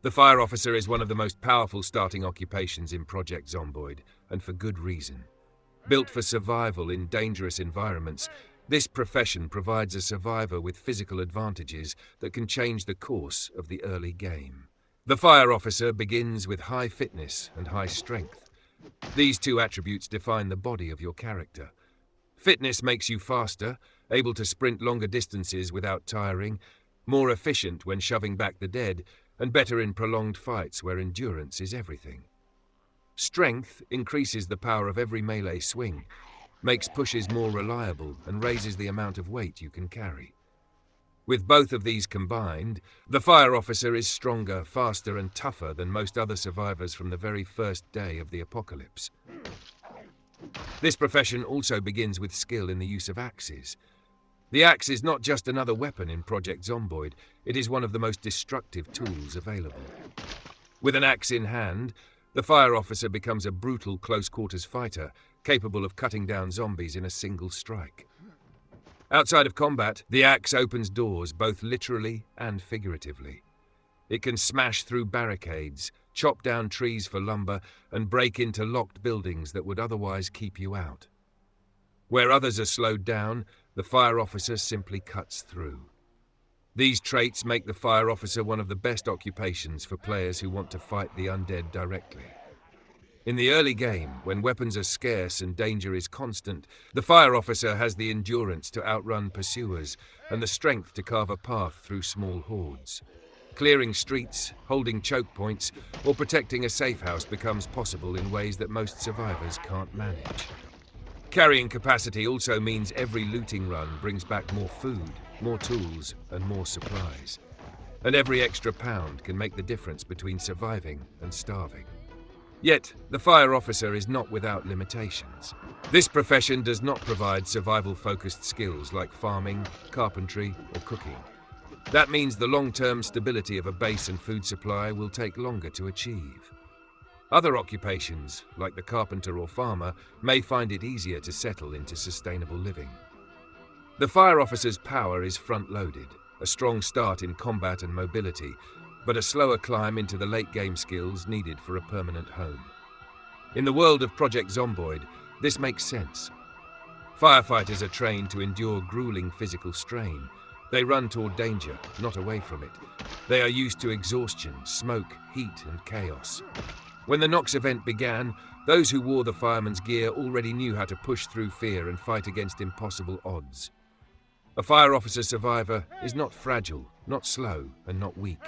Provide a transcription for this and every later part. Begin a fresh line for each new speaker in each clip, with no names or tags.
The fire officer is one of the most powerful starting occupations in Project Zomboid, and for good reason. Built for survival in dangerous environments, this profession provides a survivor with physical advantages that can change the course of the early game. The fire officer begins with high fitness and high strength. These two attributes define the body of your character. Fitness makes you faster, able to sprint longer distances without tiring, more efficient when shoving back the dead, and better in prolonged fights where endurance is everything. Strength increases the power of every melee swing, makes pushes more reliable, and raises the amount of weight you can carry. With both of these combined, the fire officer is stronger, faster, and tougher than most other survivors from the very first day of the apocalypse. This profession also begins with skill in the use of axes. The axe is not just another weapon in Project Zomboid, it is one of the most destructive tools available. With an axe in hand, the fire officer becomes a brutal close-quarters fighter, capable of cutting down zombies in a single strike. Outside of combat, the axe opens doors both literally and figuratively. It can smash through barricades, chop down trees for lumber, and break into locked buildings that would otherwise keep you out. Where others are slowed down, the fire officer simply cuts through. These traits make the fire officer one of the best occupations for players who want to fight the undead directly. In the early game, when weapons are scarce and danger is constant, the fire officer has the endurance to outrun pursuers and the strength to carve a path through small hordes. Clearing streets, holding choke points, or protecting a safe house becomes possible in ways that most survivors can't manage. Carrying capacity also means every looting run brings back more food, more tools, and more supplies. And every extra pound can make the difference between surviving and starving. Yet, the fire officer is not without limitations. This profession does not provide survival-focused skills like farming, carpentry, or cooking. That means the long-term stability of a base and food supply will take longer to achieve. Other occupations, like the carpenter or farmer, may find it easier to settle into sustainable living. The fire officer's power is front-loaded, a strong start in combat and mobility, but a slower climb into the late-game skills needed for a permanent home. In the world of Project Zomboid, this makes sense. Firefighters are trained to endure grueling physical strain. They run toward danger, not away from it. They are used to exhaustion, smoke, heat, and chaos. When the Nox event began, those who wore the fireman's gear already knew how to push through fear and fight against impossible odds. A fire officer survivor is not fragile, not slow, and not weak.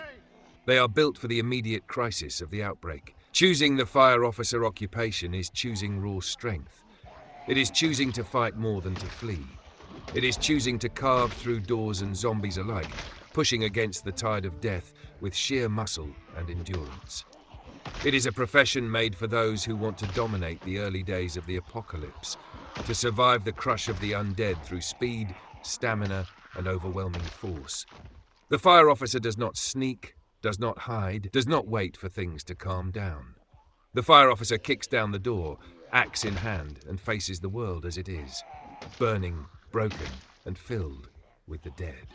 They are built for the immediate crisis of the outbreak. Choosing the fire officer occupation is choosing raw strength. It is choosing to fight more than to flee. It is choosing to carve through doors and zombies alike, pushing against the tide of death with sheer muscle and endurance. It is a profession made for those who want to dominate the early days of the apocalypse, to survive the crush of the undead through speed, stamina, and overwhelming force. The fire officer does not sneak, does not hide, does not wait for things to calm down. The fire officer kicks down the door, axe in hand, and faces the world as it is, burning, broken, and filled with the dead.